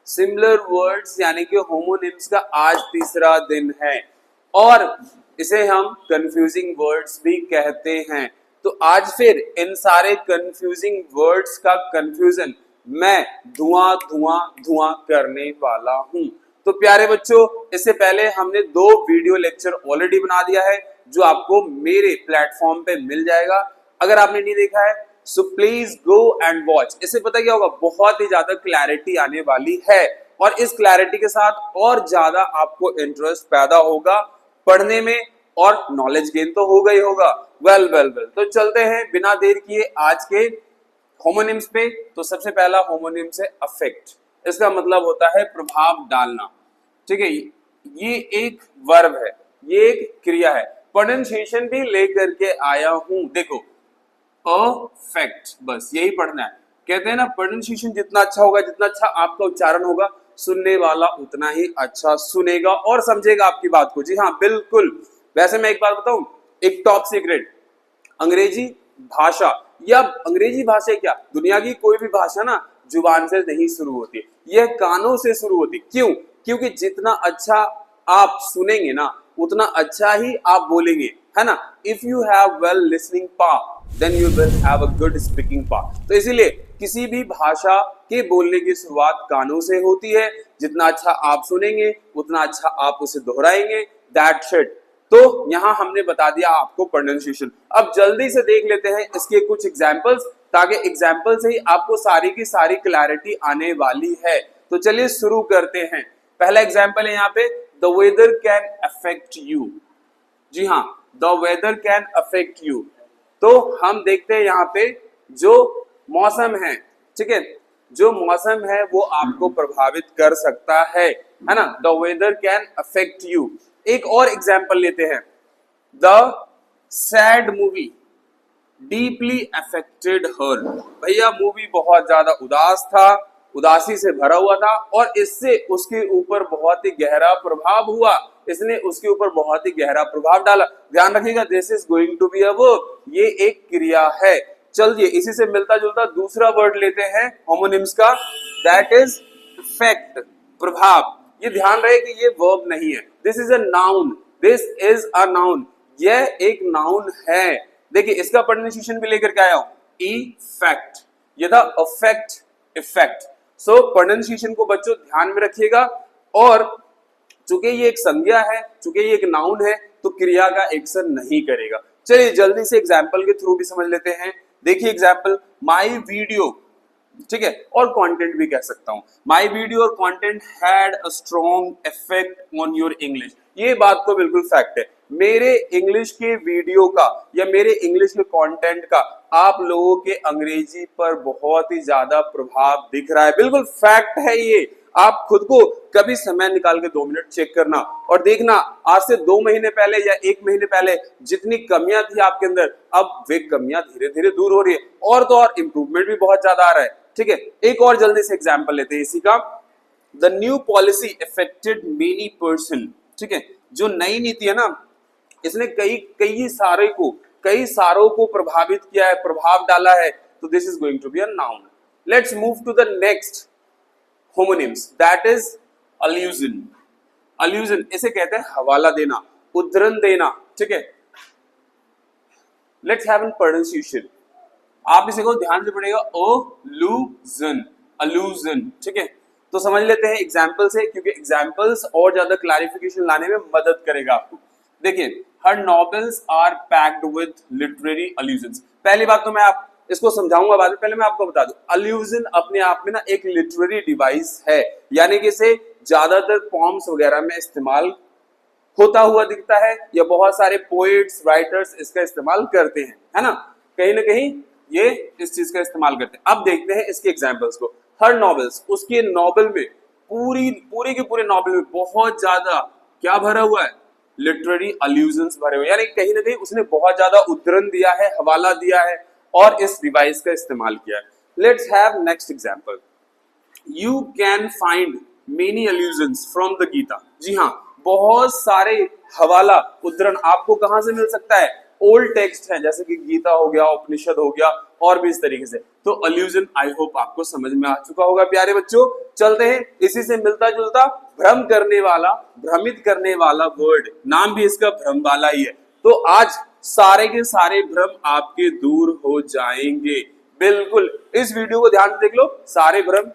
Similar words यानी कि homonyms का आज तीसरा दिन है और इसे हम कंफ्यूजिंग वर्ड्स भी कहते हैं। तो आज फिर इन सारे कंफ्यूजिंग वर्ड्स का कंफ्यूजन मैं धुआं धुआं धुआं करने वाला हूं। तो प्यारे बच्चों, इससे पहले हमने 2 वीडियो लेक्चर ऑलरेडी बना दिया है जो आपको मेरे प्लेटफॉर्म पे मिल जाएगा। अगर आपने नहीं देखा है so please go and watch. इससे पता क्या होगा, बहुत ही ज्यादा क्लैरिटी आने वाली है और इस क्लैरिटी के साथ और ज्यादा आपको इंटरेस्ट पैदा होगा पढ़ने में और नॉलेज गेन तो होगा ही होगा। वेल तो चलते हैं बिना देर किए आज के होमोनिम्स पे। तो सबसे पहला होमोनिम्स है अफेक्ट। इसका मतलब होता है प्रभाव डालना। ठीक है, ये एक वर्ब है, ये एक क्रिया है। प्रोनाउंसिएशन भी लेकर के आया हूं, देखो अफेक्ट, बस यही पढ़ना है। कहते हैं ना, प्रोनाउंसिएशन जितना अच्छा होगा, जितना अच्छा आपका उच्चारण होगा, सुनने वाला उतना ही अच्छा सुनेगा और समझेगा आपकी बात को। जी हाँ, बिल्कुल। वैसे मैं एक बात बताऊं, एक टॉप सीक्रेट, अंग्रेजी भाषा या अंग्रेजी भाषा क्या, दुनिया की कोई भी भाषा ना जुबान से नहीं शुरू होती, यह कानों से शुरू होती। क्यों? क्योंकि जितना अच्छा आप सुनेंगे ना उतना अच्छा ही आप बोलेंगे, है ना। If you have well listening power then you will have a good speaking power. तो इसीलिए किसी भी भाषा के बोलने की शुरुआत कानों से होती है। जितना अच्छा आप सुनेंगे उतना अच्छा आप उसे दोहराएंगे। That's it. तो यहां हमने बता दिया आपको प्रोनाउंसिएशन। अब जल्दी से देख लेते हैं इसके कुछ एग्जांपल्स, ताकि एग्जांपल से ही आपको सारी की सारी क्लैरिटी आने वाली है। तो चलिए शुरू करते हैं। पहला एग्जांपल है यहाँ पे, the weather can affect you. जी हाँ, the weather can affect you. तो हम देखते हैं यहाँ पे जो मौसम है, ठीक है, जो मौसम है वो आपको प्रभावित कर सकता है ना। The weather can affect you. एक और एग्जाम्पल लेते हैं, the sad movie deeply affected her. भैया मूवी बहुत ज्यादा उदास था, उदासी से भरा हुआ था और इससे उसके ऊपर बहुत ही गहरा प्रभाव हुआ, इसने उसके ऊपर बहुत ही गहरा प्रभाव डाला। ध्यान रखिएगा, this is going to be a verb, ये एक क्रिया है। चलिए इसी से मिलता जुलता दूसरा वर्ड लेते हैं होमोनिम्स का, दैट इज इफेक्ट, प्रभाव। ये ध्यान रहे कि ये वर्ब नहीं है, this is a noun, this is a noun, यह एक नाउन है। देखिए इसका प्रोनाउंसिएशन भी लेकर के आया हूं, इफेक्ट, ये था अफेक्ट, इफेक्ट। सो प्रोनाउंसिएशन को बच्चों ध्यान में रखिएगा। और चूंकि ये एक संज्ञा है, चूंकि ये एक नाउन है, तो क्रिया का एक्शन नहीं करेगा। चलिए जल्दी से एग्जाम्पल के थ्रू भी समझ लेते हैं। देखिए एग्जाम्पल, माई वीडियो, ठीक है, और कंटेंट भी कह सकता हूं। माई वीडियो और content had a strong effect on your English. ये बात तो बिल्कुल फैक्ट है, मेरे इंग्लिश के वीडियो का या मेरे इंग्लिश के कंटेंट का आप लोगों के अंग्रेजी पर बहुत ही ज्यादा प्रभाव दिख रहा है। बिल्कुल फैक्ट है ये। आप खुद को कभी समय निकाल के 2 मिनट चेक करना और देखना, आज से 2 महीने पहले या 1 महीने पहले जितनी कमियां थी आपके अंदर, अब वे कमियां धीरे धीरे दूर हो रही है और तो और इंप्रूवमेंट भी बहुत ज्यादा आ रहा है। ठीक है, एक और जल्दी से एग्जांपल लेते हैं इसी का, the new policy affected many person. ठीक है, जो नई नीति है ना, इसने कई सारों को प्रभावित किया है, प्रभाव डाला है। तो this is going to be a noun. Let's move to the next homonyms, that is allusion. Allusion इसे कहते हैं हवाला देना, उद्धरण देना। ठीक है, लेट्स हैव एन प्रोनाउंसिएशन। आप इसे को ध्यान से पढ़ेगा, अल्यूजन, अल्यूजन। ठीक है, तो समझ लेते हैं एग्जाम्पल से, क्योंकि एग्जाम्पल्स और ज्यादा क्लैरिफिकेशन लाने में मदद करेगा आपको। देखिए, her novels are packed with literary allusions. पहली बात तो मैं आप इसको समझाऊंगा बाद में, पहले मैं आपको बता दूं, अल्यूजन अपने आप में ना एक लिटरेरी डिवाइस है, यानी कि इसे ज्यादातर पॉम्स वगैरह में इस्तेमाल होता हुआ दिखता है, या बहुत सारे पोएट्स, राइटर्स इसका इस्तेमाल करते हैं, है ना। कहीं ना कहीं ये इस चीज का इस्तेमाल करते हैं। अब देखते हैं इसके एग्जाम्पल्स को। हर नॉवेल्स, उसके नॉवेल में पूरे के पूरे नॉवेल में बहुत ज्यादा क्या भरा हुआ है, लिटरेरी अल्यूजन्स भरे हुए, यानी कहीं ना कहीं उसने बहुत ज्यादा उद्धरण दिया है, हवाला दिया है और इस डिवाइस का इस्तेमाल किया है। Let's have next example, you can find many allusions from the Gita. जी हाँ, बहुत सारे हवाला, उद्धरण आपको कहां से मिल सकता है, ओल्ड टेक्स्ट है, जैसे कि गीता हो गया, उपनिषद हो गया, और भी इस तरीके से। तो अल्यूजन आई होप आपको समझ में आ चुका होगा प्यारे बच्चों। चलते हैं इसी से मिलता जुलता भ्रम करने वाला, भ्रमित करने वाला वर्ड, नाम भी इसका भ्रम वाला ही है। तो आज सारे के सारे भ्रम आपके दूर हो जाएंगे। बिल्कुल इस वीडियो को ध्यान से देख लो, सारे भ्रम।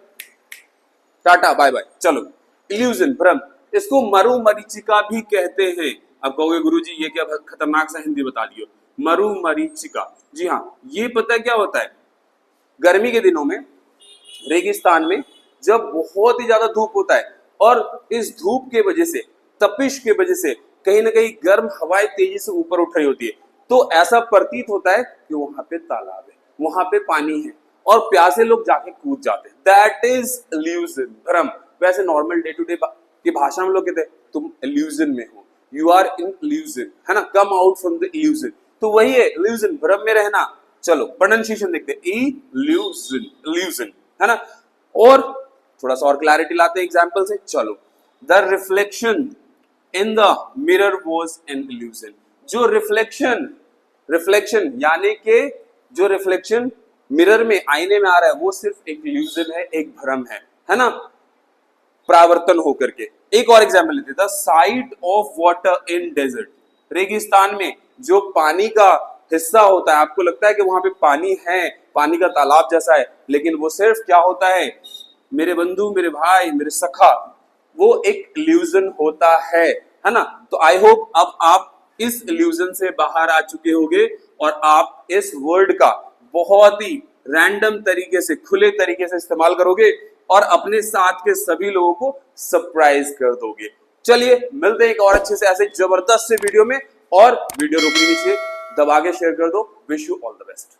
Tata bye bye. चलो, इल्यूजन भ्रम, इसको मरुमरीचिका भी कहते हैं। अब कहोगे गुरुजी ये क्या खतरनाक सा हिंदी बता दियो, मरुमरीचिका। जी हाँ, ये पता है क्या होता है, गर्मी के दिनों में रेगिस्तान में जब बहुत ही ज्यादा धूप होता है और इस धूप के वजह से, तपिश के वजह से कहीं ना कहीं गर्म हवाएं तेजी से ऊपर उठ रही होती है, तो ऐसा प्रतीत होता है कि वहां पे तालाब है, वहां पे पानी है और प्यासे लोग जाके कूद जाते हैं। दैट इज इल्यूजन, भ्रम। वैसे नॉर्मल डे टू डे की भाषा में लोग कहते हैं तुम इल्यूजन में हो, यू आर इन इल्यूजन, है ना, come out from the illusion. तो वही है इल्यूजन, भ्रम में रहना। चलो प्रोनाउंसिएशन देखते हैं, इल्यूजन, इल्यूजन, है ना। और थोड़ा सा और क्लैरिटी लाते हैं एग्जांपल से। चलो, the reflection in the mirror was an illusion. जो रिफ्लेक्शन यानी कि जो रिफ्लेक्शन मिरर में, आईने में आ रहा है, वो सिर्फ एक इल्यूजन है, एक भ्रम है ना, परावर्तन होकर के। एक और एग्जांपल लेते हैं, the sight of water in desert. रेगिस्तान में जो पानी का हिस्सा होता है, आपको लगता है कि वहां पे पानी है, पानी का तालाब जैसा है, लेकिन वो सिर्फ क्या होता है मेरे बंधु, मेरे भाई, मेरे सखा, वो एक इल्यूजन होता है ना। तो आई होप अब आप इस इल्यूजन से बाहर आ चुके होंगे और आप इस वर्ड का बहुत ही रैंडम तरीके से, खुले तरीके से इस्तेमाल करोगे और अपने साथ के सभी लोगों को सरप्राइज कर दोगे। चलिए मिलते हैं एक और अच्छे से ऐसे जबरदस्त से वीडियो में, और वीडियो रोकने नीचे दबा के शेयर कर दो। Wish you all the best.